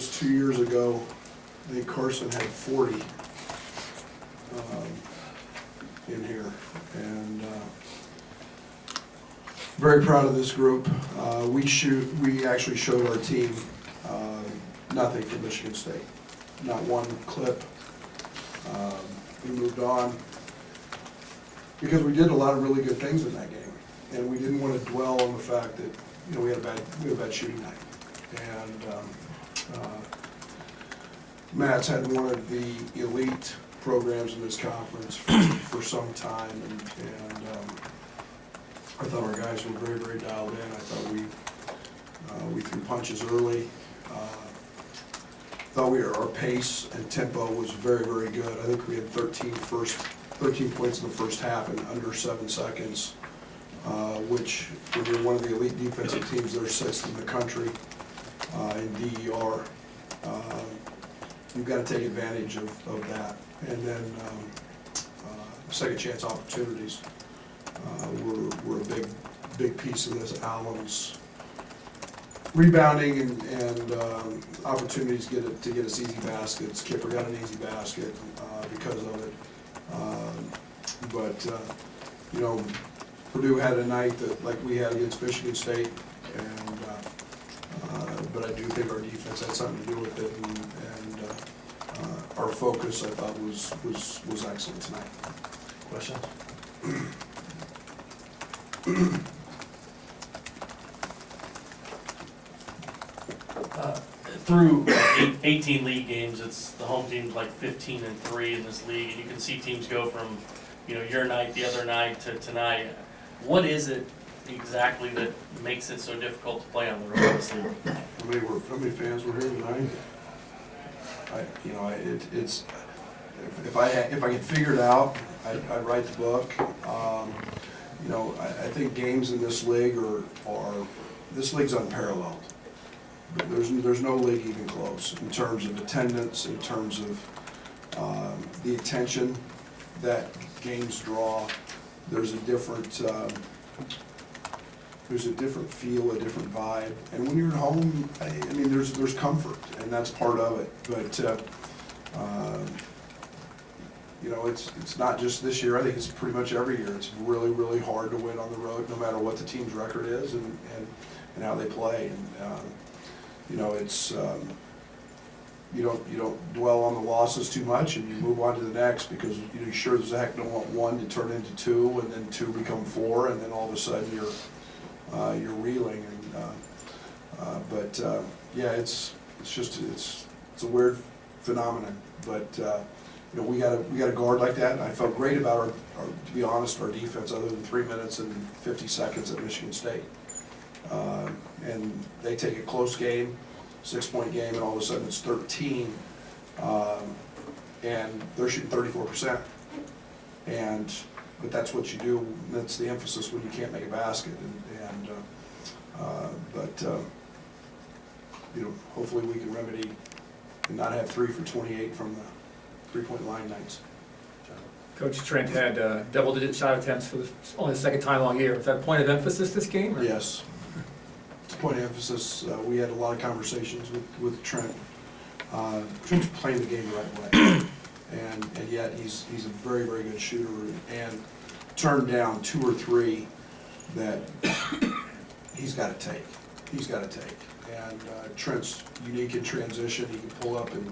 was 2 years ago. I think Carson had 40 in here, and very proud of this group. We actually showed our team nothing from Michigan State, not one clip. We moved on because we did a lot of really good things in that game, and we didn't want to dwell on the fact that we had a bad shooting night. And Matt's had one of the elite programs in this conference for some time, and I thought our guys were very, very dialed in. I thought we threw punches early. Thought our pace and tempo was very, very good. I think we had 13 points in the first half in under 7 seconds, which when you're one of the elite defensive teams, they're 6th in the country in DER. You've got to take advantage of that. And then second chance opportunities were a big piece of this. Allen's rebounding and opportunities to get us easy baskets. Kipper got an easy basket because of it. But Purdue had a night that like we had against Michigan State, and but I do think our defense had something to do with it, and our focus, I thought, was excellent tonight. Questions? Through 18 league games, it's the home team's like 15-3 in this league, and you can see teams go from your night, the other night to tonight. What is it exactly that makes it so difficult to play on the road in this league? How many fans were here tonight? It's if I could figure it out, I'd write the book. I think games in this league this league's unparalleled. There's no league even close in terms of attendance, in terms of the attention that games draw. There's a different feel, a different vibe, and when you're at home, there's comfort, and that's part of it. But it's not just this year. I think it's pretty much every year. It's really, really hard to win on the road, no matter what the team's record is and how they play. And it's you don't dwell on the losses too much, and you move on to the next, because you sure as heck don't want one to turn into 2, and then 2 become 4, and then all of a sudden you're reeling. And yeah, it's a weird phenomenon. But we got a guard like that. And I felt great about to be honest, our defense, other than 3 minutes and 50 seconds at Michigan State. And they take a close game, 6-point game, and all of a sudden it's 13, and they're shooting 34%. But that's what you do. That's the emphasis when you can't make a basket. Hopefully we can remedy and not have 3 for 28 from the 3-point line nights. Coach Trent had double-digit shot attempts for only the second time all year. Was that a point of emphasis this game? Or? Yes. It's a point of emphasis. We had a lot of conversations with Trent. Trent's playing the game the right way, and yet he's a very, very good shooter, and turned down 2 or 3 that he's got to take. And Trent's unique in transition. He can pull up and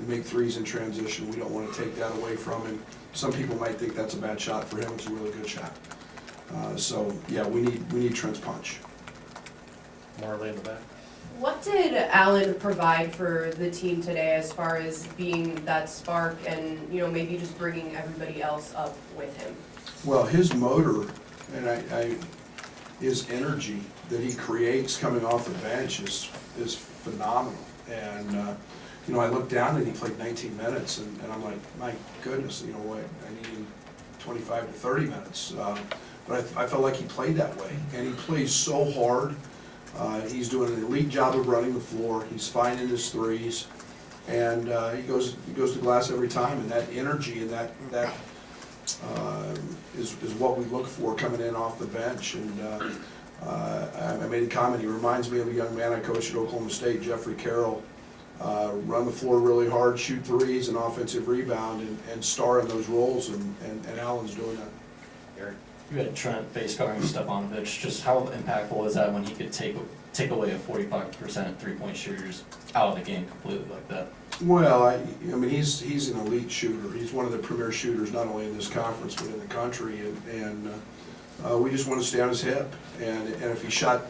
make threes in transition. We don't want to take that away from him. Some people might think that's a bad shot. For him, it's a really good shot. So yeah, we need Trent's punch. Marley in the back. What did Allen provide for the team today as far as being that spark and maybe just bringing everybody else up with him? Well, his motor and his energy that he creates coming off the bench is phenomenal. And I looked down and he played 19 minutes, and I'm like, my goodness, what? I need him 25 to 30 minutes. But I felt like he played that way, and he plays so hard. He's doing an elite job of running the floor. He's finding his threes, and he goes to glass every time. And that energy and that is what we look for coming in off the bench. And I made a comment. He reminds me of a young man I coached at Oklahoma State, Jeffrey Carroll. run the floor really hard, shoot threes and offensive rebound and star in those roles, and Allen's doing that. Eric? You had Trent face guarding Stefanovic. Just how impactful is that when he could take away a 45% three-point shooters out of the game completely like that? Well, I mean, he's an elite shooter. He's one of the premier shooters, not only in this conference, but in the country, and we just want to stay on his hip. And if he shot,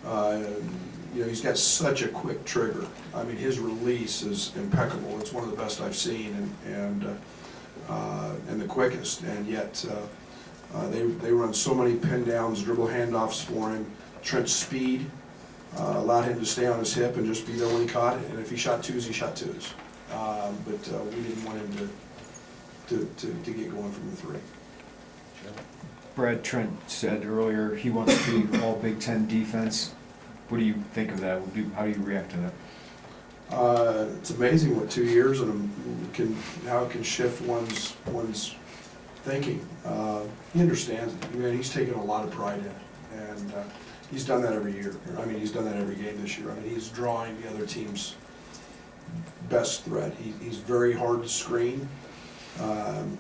you know, he's got such a quick trigger. I mean, his release is impeccable. It's one of the best I've seen, and the quickest. And yet, they run so many pin downs, dribble handoffs for him. Trent's speed allowed him to stay on his hip and just be there when he caught it. And if he shot twos, he shot twos. But we didn't want him to get going from the three. Brad, Trent said earlier he wants to be all Big Ten defense. What do you think of that? How do you react to that? It's amazing what 2 years and how it can shift one's thinking. He understands it. I mean, he's taken a lot of pride in it, and he's done that every year. I mean, he's done that every game this year. I mean, he's drawing the other team's best threat. He's very hard to screen.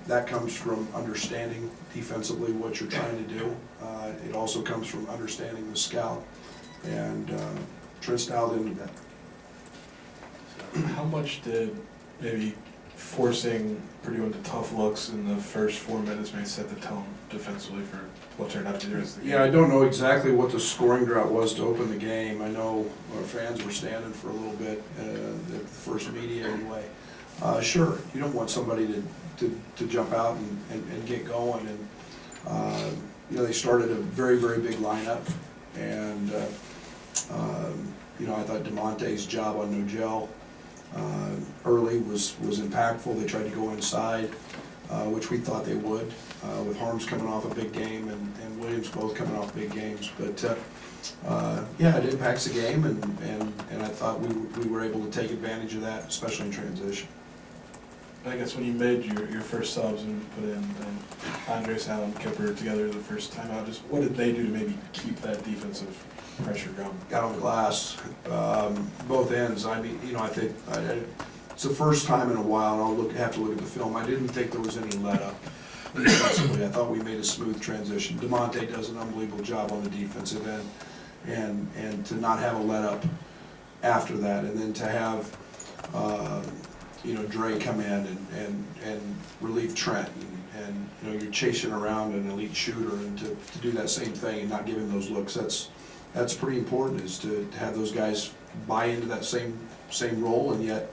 That comes from understanding defensively what you're trying to do. It also comes from understanding the scout, and Trent's dialed into that. How much did maybe forcing Purdue into tough looks in the first 4 minutes maybe set the tone defensively for what turned out to be the rest of the game? Yeah, I don't know exactly what the scoring drought was to open the game. I know our fans were standing for a little bit at the first media anyway. Sure, you don't want somebody to jump out and get going. And you know, they started a very, very big lineup, and you know, I thought DeMonte's job on Nogel early was impactful. They tried to go inside, which we thought they would, with Harms coming off a big game and Williams both coming off big games. But yeah, it impacts the game, and I thought we were able to take advantage of that, especially in transition. I guess when you made your first subs and put in Andres, Allen, Kipper together the first time out, just what did they do to maybe keep that defensive pressure going? Got on the glass, both ends. I mean, you know, I think it's the first time in a while, and I'll have to look at the film. I didn't think there was any let up defensively. I thought we made a smooth transition. DeMonte does an unbelievable job on the defensive end, and to not have a let up after that, and then to have you know, Dre come in and relieve Trent, and you know, you're chasing around an elite shooter, and to do that same thing and not give him those looks, that's pretty important, is to have those guys buy into that same role. And yet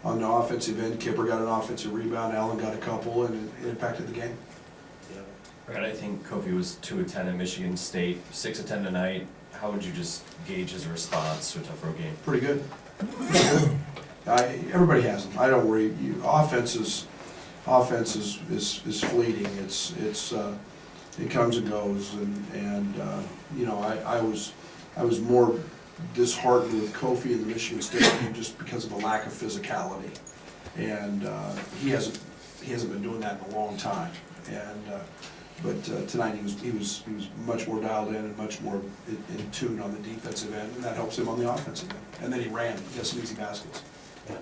on the offensive end, Kipper got an offensive rebound, Allen got a couple, and it impacted the game. Right, I think Kofi was 2 of 10 at Michigan State, 6 of 10 tonight. How would you just gauge his response to a tough road game? Pretty good. Everybody has them. I don't worry. Offense is fleeting. It comes and goes, and you know, I was more disheartened with Kofi in the Michigan State game just because of the lack of physicality, and he hasn't been doing that in a long time. And but tonight he was much more dialed in and much more in tune on the defensive end, and that helps him on the offensive end. And then he ran. He got some easy baskets. I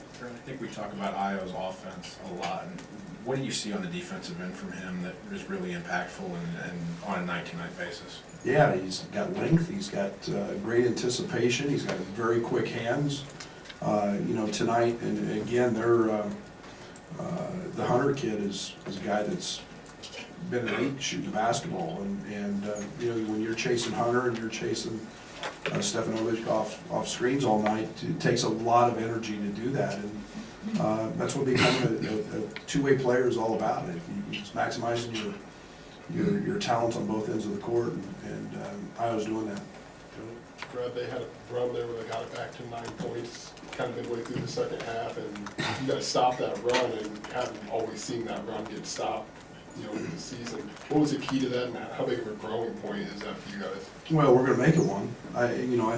think we talk about Io's offense a lot, and what do you see on the defensive end from him that is really impactful and on a night-to-night basis? Yeah, he's got length, he's got great anticipation, he's got very quick hands. You know, tonight, and again, the Hunter kid is a guy that's been elite shooting the basketball, and you know, when you're chasing Hunter and you're chasing Stefanovic off screens all night, it takes a lot of energy to do that, and that's what becoming a two-way player is all about. It's maximizing your talent on both ends of the court, and Iowa's doing that. Brad, they had a run there where they got it back to 9 points, kind of midway through the second half, and you guys stopped that run, and haven't always seen that run get stopped, you know, in the season. What was the key to that, and how big of a growing point is that for you guys? Well, we're going to make it one. I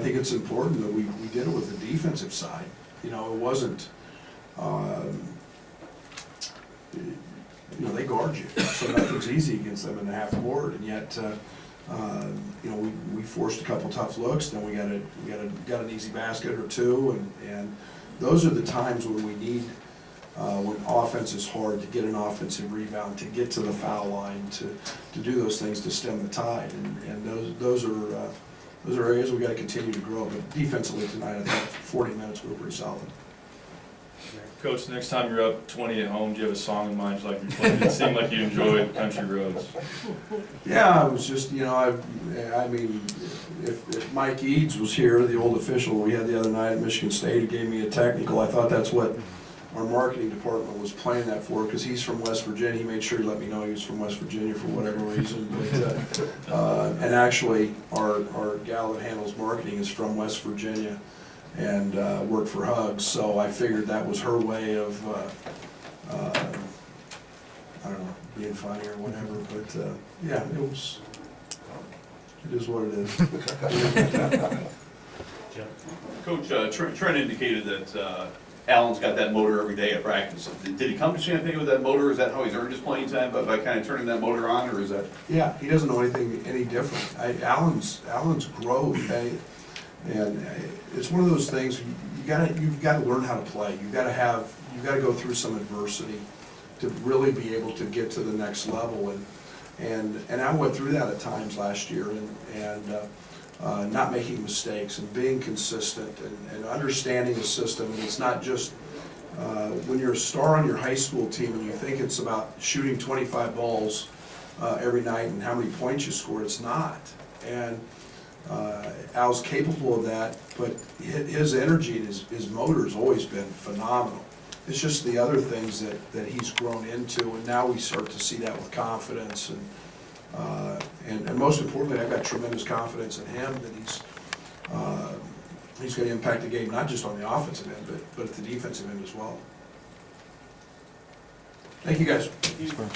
think it's important that we did it with the defensive side. You know, it wasn't, you know, they guard you, so nothing's easy against them in the half court, and yet, you know, we forced a couple tough looks, then we got an easy basket or two, and those are the times when we need, when offense is hard, to get an offensive rebound, to get to the foul line, to do those things to stem the tide. And those are areas we gotta continue to grow. But defensively tonight, I thought 40 minutes we were pretty solid. Coach, next time you're up 20 at home, do you have a song in mind you'd like to play? It seemed like you enjoyed Country Roads. Yeah, I was just, you know, I mean, if Mike Eads was here, the old official we had the other night at Michigan State, who gave me a technical, I thought that's what our marketing department was playing that for, because he's from West Virginia. He made sure he let me know he was from West Virginia for whatever reason. But, and actually, our gal that handles marketing is from West Virginia and worked for Hugs, so I figured that was her way of, I don't know, being funny or whatever. But yeah, it is what it is. Coach, Trent indicated that Allen's got that motor every day at practice. Did he come to Champaign with that motor? Is that how he's earned his playing time, by kind of turning that motor on, or is that? Yeah, he doesn't know anything any different. Allen's growth, and it's one of those things, you've got to learn how to play. You've got to go through some adversity to really be able to get to the next level. And I went through that at times last year, and not making mistakes and being consistent and understanding the system. And it's not just when you're a star on your high school team and you think it's about shooting 25 balls every night and how many points you score. It's not. And Al's capable of that, but his energy and his motor has always been phenomenal. It's just the other things that he's grown into, and now we start to see that with confidence. And most importantly, I've got tremendous confidence in him that he's going to impact the game, not just on the offensive end, but at the defensive end as well. Thank you, guys. Thanks, Brian.